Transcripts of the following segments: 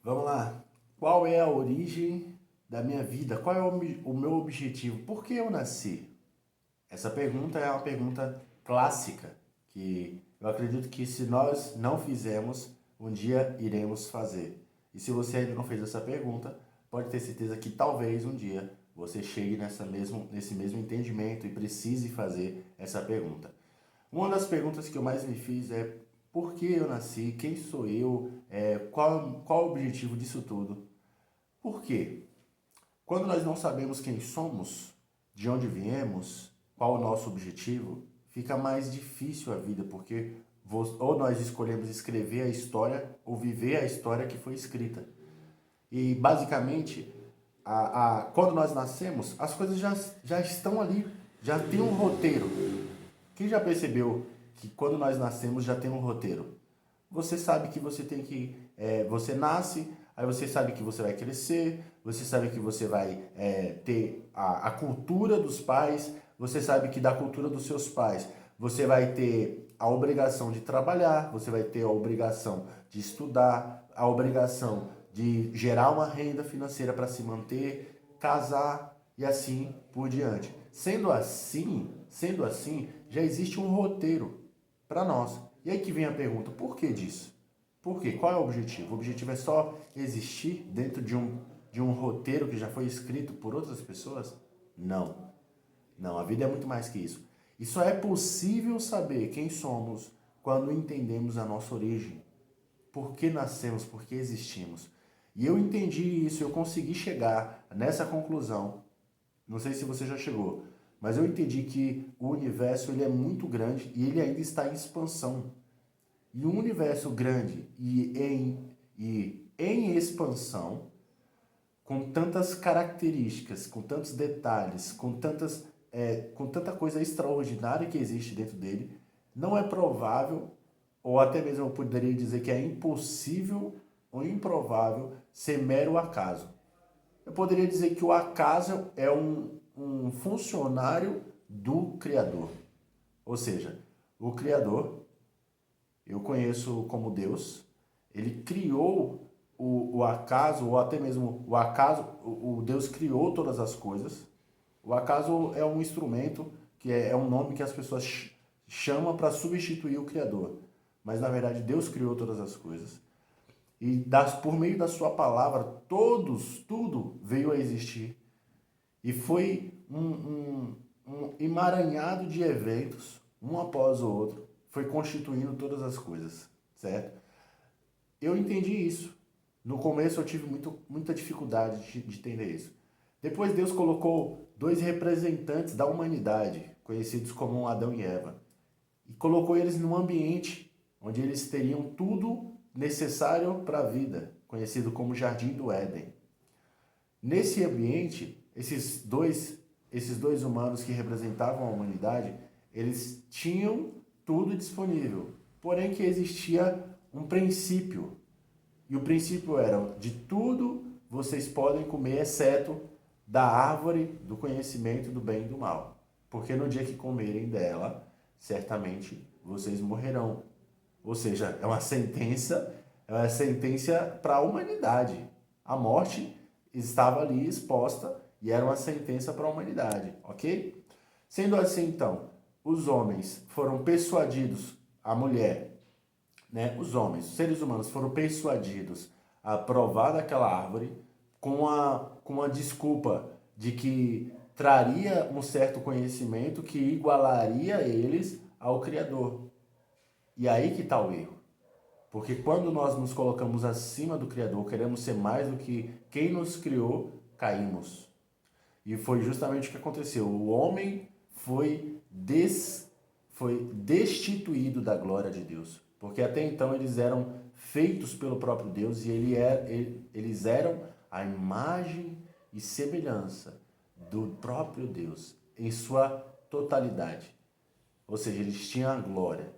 Vamos lá. Qual é a origem da minha vida? Qual é o meu objetivo? Por que eu nasci? Essa pergunta é uma pergunta clássica que eu acredito que se nós não fizermos, um dia iremos fazer. E se você ainda não fez essa pergunta, pode ter certeza que talvez um dia você chegue nesse mesmo entendimento e precise fazer essa pergunta. Uma das perguntas que eu mais me fiz é por que eu nasci, quem sou eu, qual o objetivo disso tudo? Por quê? Quando nós não sabemos quem somos, de onde viemos, qual o nosso objetivo, fica mais difícil a vida, porque ou nós escolhemos escrever a história ou viver a história que foi escrita. E basicamente, quando nós nascemos, as coisas já estão ali, já tem um roteiro. Quem já percebeu que quando nós nascemos já tem um roteiro? Você sabe que você tem que. Você nasce, aí você sabe que você vai crescer, você sabe que você vai ter a cultura dos pais, você sabe que da cultura dos seus pais você vai ter a obrigação de trabalhar, você vai ter a obrigação de estudar, a obrigação de gerar uma renda financeira para se manter, casar e assim por diante. Sendo assim, já existe um roteiro para nós. E aí que vem a pergunta, por que disso? Por quê? Qual é o objetivo? O objetivo é só existir dentro de um roteiro que já foi escrito por outras pessoas? Não. Não, a vida é muito mais que isso. E só é possível saber quem somos quando entendemos a nossa origem. Por que nascemos, por que existimos. E eu entendi isso, eu consegui chegar nessa conclusão. Não sei se você já chegou, mas eu entendi que o universo ele é muito grande e ele ainda está em expansão. E um universo grande e em expansão, com tantas características, com tantos detalhes, com tanta coisa extraordinária que existe dentro dele, não é provável, ou até mesmo eu poderia dizer que é impossível ou improvável ser mero acaso. Eu poderia dizer que o acaso é um funcionário do Criador. Ou seja, o Criador eu conheço como Deus, ele criou o acaso, ou até mesmo o acaso, o Deus criou todas as coisas. O acaso é um instrumento, que é um nome que as pessoas chamam para substituir o Criador. Mas na verdade Deus criou todas as coisas. E por meio da sua palavra, tudo veio a existir. E foi um emaranhado de eventos, um após o outro, foi constituindo todas as coisas, certo? Eu entendi isso. No começo eu tive muita dificuldade de entender isso. Depois Deus colocou dois representantes da humanidade, conhecidos como Adão e Eva, e colocou eles num ambiente onde eles teriam tudo necessário para a vida, conhecido como Jardim do Éden. Nesse ambiente, esses dois humanos que representavam a humanidade, eles tinham tudo disponível. Porém que existia um princípio. E o princípio era, de tudo vocês podem comer, exceto da árvore do conhecimento do bem e do mal. Porque no dia que comerem dela, certamente vocês morrerão. Ou seja, é uma sentença para a humanidade. A morte estava ali exposta e era uma sentença para a humanidade, ok? Sendo assim, então, os homens foram persuadidos, a mulher, né, os homens, os seres humanos foram persuadidos a provar daquela árvore com a desculpa de que traria um certo conhecimento que igualaria eles ao Criador. E aí que está o erro. Porque quando nós nos colocamos acima do Criador, queremos ser mais do que quem nos criou, caímos. E foi justamente o que aconteceu. O homem foi destituído da glória de Deus. Porque até então eles eram feitos pelo próprio Deus e eles eram a imagem e semelhança do próprio Deus em sua totalidade. Ou seja, eles tinham a glória.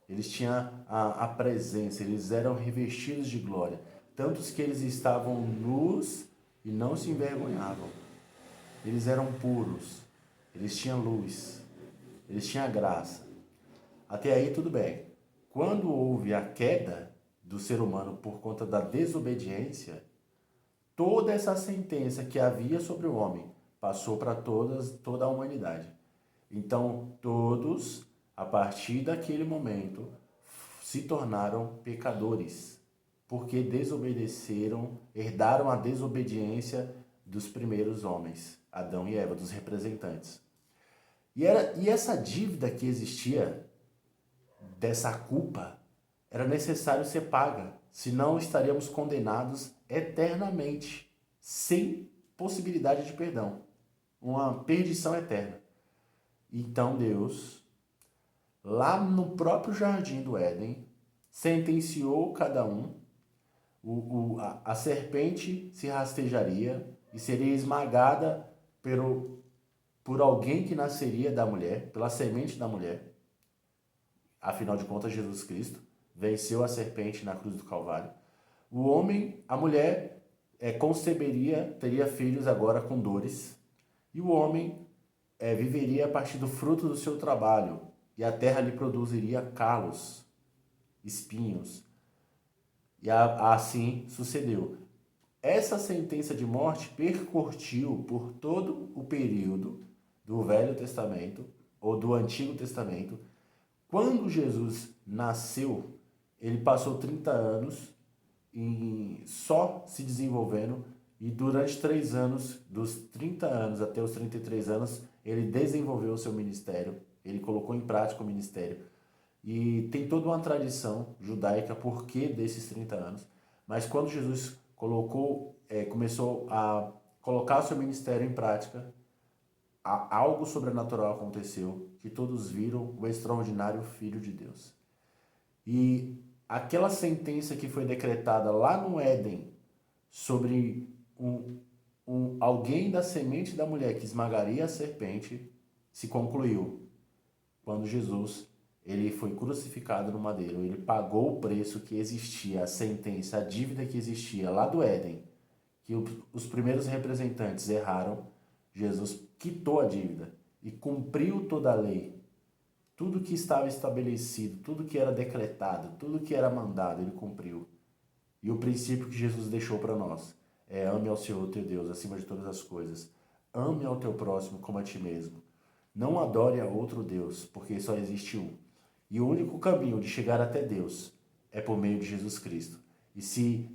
Eles tinham a presença, eles eram revestidos de glória. Tantos que eles estavam nus e não se envergonhavam. Eles eram puros, eles tinham luz, eles tinham graça. Até aí tudo bem. Quando houve a queda do ser humano por conta da desobediência, toda essa sentença que havia sobre o homem passou para toda a humanidade. Então, todos, a partir daquele momento, se tornaram pecadores, porque desobedeceram, herdaram a desobediência dos primeiros homens, Adão e Eva, dos representantes. E essa dívida que existia, dessa culpa, era necessário ser paga, senão estaríamos condenados eternamente, sem possibilidade de perdão, uma perdição eterna. Então Deus, lá no próprio jardim do Éden, sentenciou cada um, a serpente se rastejaria e seria esmagada por alguém que nasceria da mulher, pela semente da mulher. Afinal de contas, Jesus Cristo venceu a serpente na cruz do Calvário. O homem, a mulher, conceberia, teria filhos agora com dores, e o homem viveria a partir do fruto do seu trabalho, e a terra lhe produziria calos, espinhos. E assim sucedeu. Essa sentença de morte percutiu por todo o período do Velho Testamento, ou do Antigo Testamento. Quando Jesus nasceu, ele passou 30 anos só se desenvolvendo, e durante 3 anos, dos 30 anos até os 33 anos, ele desenvolveu o seu ministério, ele colocou em prática o ministério. E tem toda uma tradição judaica por que desses 30 anos. Mas quando Jesus começou a colocar o seu ministério em prática, algo sobrenatural aconteceu, que todos viram o extraordinário Filho de Deus. E aquela sentença que foi decretada lá no Éden sobre alguém da semente da mulher que esmagaria a serpente se concluiu quando Jesus ele foi crucificado no madeiro. Ele pagou o preço que existia, a sentença, a dívida que existia lá do Éden, que os primeiros representantes erraram. Jesus quitou a dívida e cumpriu toda a lei. Tudo que estava estabelecido, tudo que era decretado, tudo que era mandado, ele cumpriu. E o princípio que Jesus deixou para nós é: ame ao Senhor teu Deus acima de todas as coisas. Ame ao teu próximo como a ti mesmo. Não adore a outro Deus, porque só existe um. E o único caminho de chegar até Deus é por meio de Jesus Cristo. E se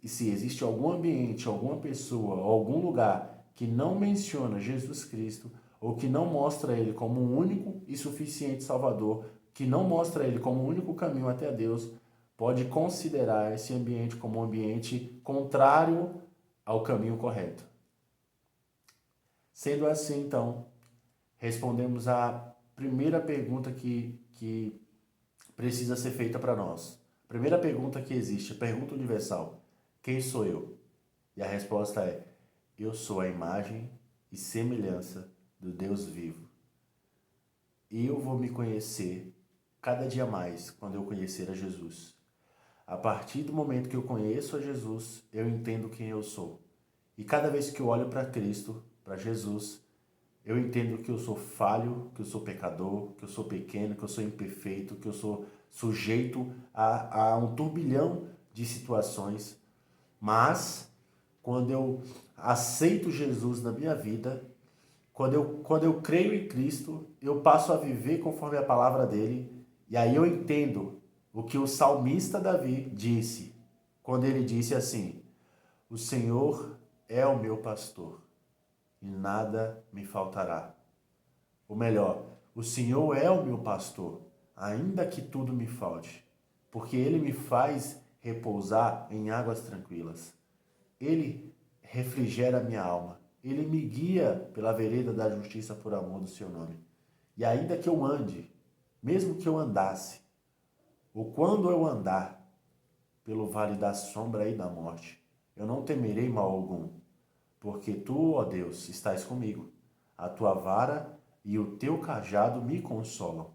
existe algum ambiente, alguma pessoa, algum lugar que não menciona Jesus Cristo, ou que não mostra Ele como um único e suficiente Salvador, que não mostra Ele como o único caminho até Deus, pode considerar esse ambiente como um ambiente contrário ao caminho correto. Sendo assim, então, respondemos à primeira pergunta que precisa ser feita para nós. Primeira pergunta que existe, pergunta universal: quem sou eu? E a resposta é: eu sou a imagem e semelhança do Deus vivo. Eu vou me conhecer cada dia mais quando eu conhecer a Jesus. A partir do momento que eu conheço a Jesus, eu entendo quem eu sou. E cada vez que eu olho para Cristo, para Jesus, eu entendo que eu sou falho, que eu sou pecador, que eu sou pequeno, que eu sou imperfeito, que eu sou sujeito a um turbilhão de situações. Mas, quando eu aceito Jesus na minha vida, quando eu creio em Cristo, eu passo a viver conforme a palavra dele, e aí eu entendo o que o salmista Davi disse, quando ele disse assim: o Senhor é o meu pastor, e nada me faltará. Ou melhor, o Senhor é o meu pastor, ainda que tudo me falte, porque ele me faz repousar em águas tranquilas. Ele refrigera a minha alma. Ele me guia pela vereda da justiça por amor do seu nome. E ainda que eu ande, mesmo que eu andasse, ou quando eu andar pelo vale da sombra e da morte, eu não temerei mal algum, porque tu, ó Deus, estás comigo. A tua vara e o teu cajado me consolam.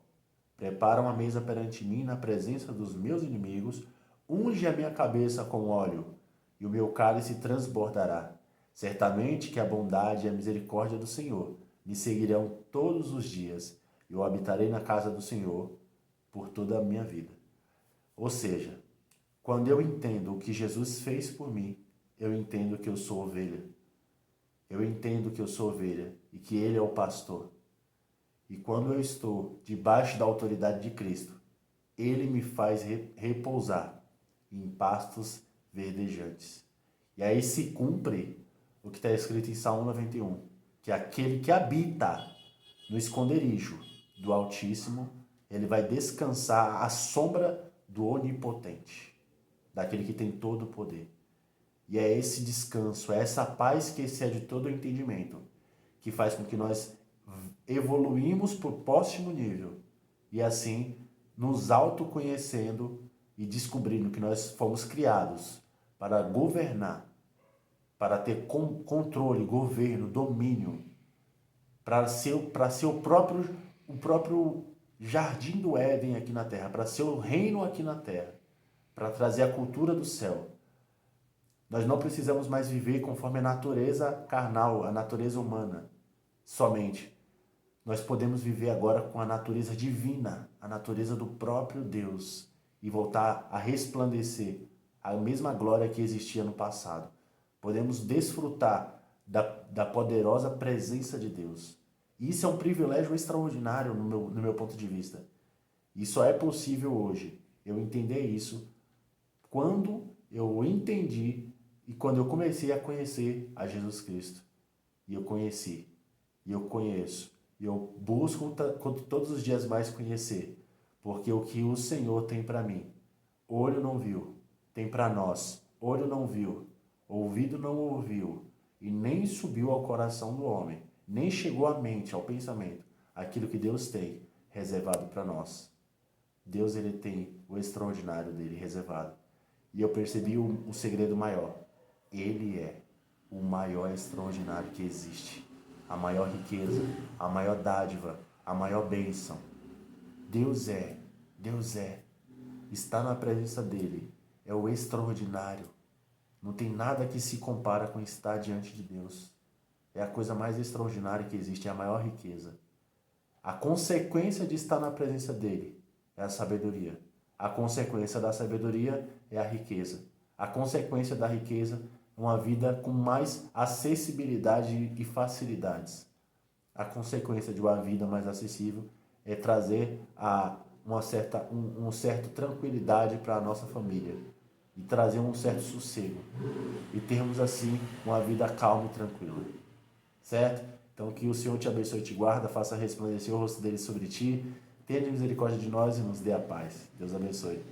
Prepara uma mesa perante mim na presença dos meus inimigos, unge a minha cabeça com óleo, e o meu cálice transbordará. Certamente que a bondade e a misericórdia do Senhor me seguirão todos os dias, e eu habitarei na casa do Senhor por toda a minha vida. Ou seja, Quando eu entendo o que Jesus fez por mim, eu entendo que eu sou ovelha. Eu entendo que eu sou ovelha e que Ele é o pastor. E quando eu estou debaixo da autoridade de Cristo, Ele me faz repousar em pastos verdejantes. E aí se cumpre o que está escrito em Salmo 91, que aquele que habita no esconderijo do Altíssimo, ele vai descansar à sombra do Onipotente, daquele que tem todo o poder. E é esse descanso, é essa paz que excede todo o entendimento, que faz com que nós evoluímos para o próximo nível e assim nos autoconhecendo e descobrindo que nós fomos criados para governar, para ter controle, governo, domínio, para ser o próprio jardim do Éden aqui na terra, para ser o reino aqui na terra, para trazer a cultura do céu. Nós não precisamos mais viver conforme a natureza carnal, a natureza humana, somente. Nós podemos viver agora com a natureza divina, a natureza do próprio Deus, e voltar a resplandecer a mesma glória que existia no passado. Podemos desfrutar da poderosa presença de Deus. Isso é um privilégio extraordinário no meu ponto de vista. E só é possível hoje eu entender isso quando eu entendi e quando eu comecei a conhecer a Jesus Cristo. E eu conheci, e eu conheço, e eu busco todos os dias mais conhecer. Porque o que o Senhor tem para mim, olho não viu, tem para nós, olho não viu, ouvido não ouviu, e nem subiu ao coração do homem, nem chegou à mente, ao pensamento, aquilo que Deus tem reservado para nós. Deus, ele tem o extraordinário dele reservado. E eu percebi o segredo maior. Ele é o maior extraordinário que existe. A maior riqueza, a maior dádiva, a maior bênção. Deus é. Estar na presença dele é o extraordinário. Não tem nada que se compara com estar diante de Deus. É a coisa mais extraordinária que existe, é a maior riqueza. A consequência de estar na presença dele é a sabedoria. A consequência da sabedoria é a riqueza. A consequência da riqueza é uma vida com mais acessibilidade e facilidades. A consequência de uma vida mais acessível é trazer uma certa tranquilidade para a nossa família e trazer um certo sossego e termos assim uma vida calma e tranquila, certo? Então que o Senhor te abençoe e te guarda, faça resplandecer o rosto dele sobre ti, tenha misericórdia de nós e nos dê a paz. Deus abençoe.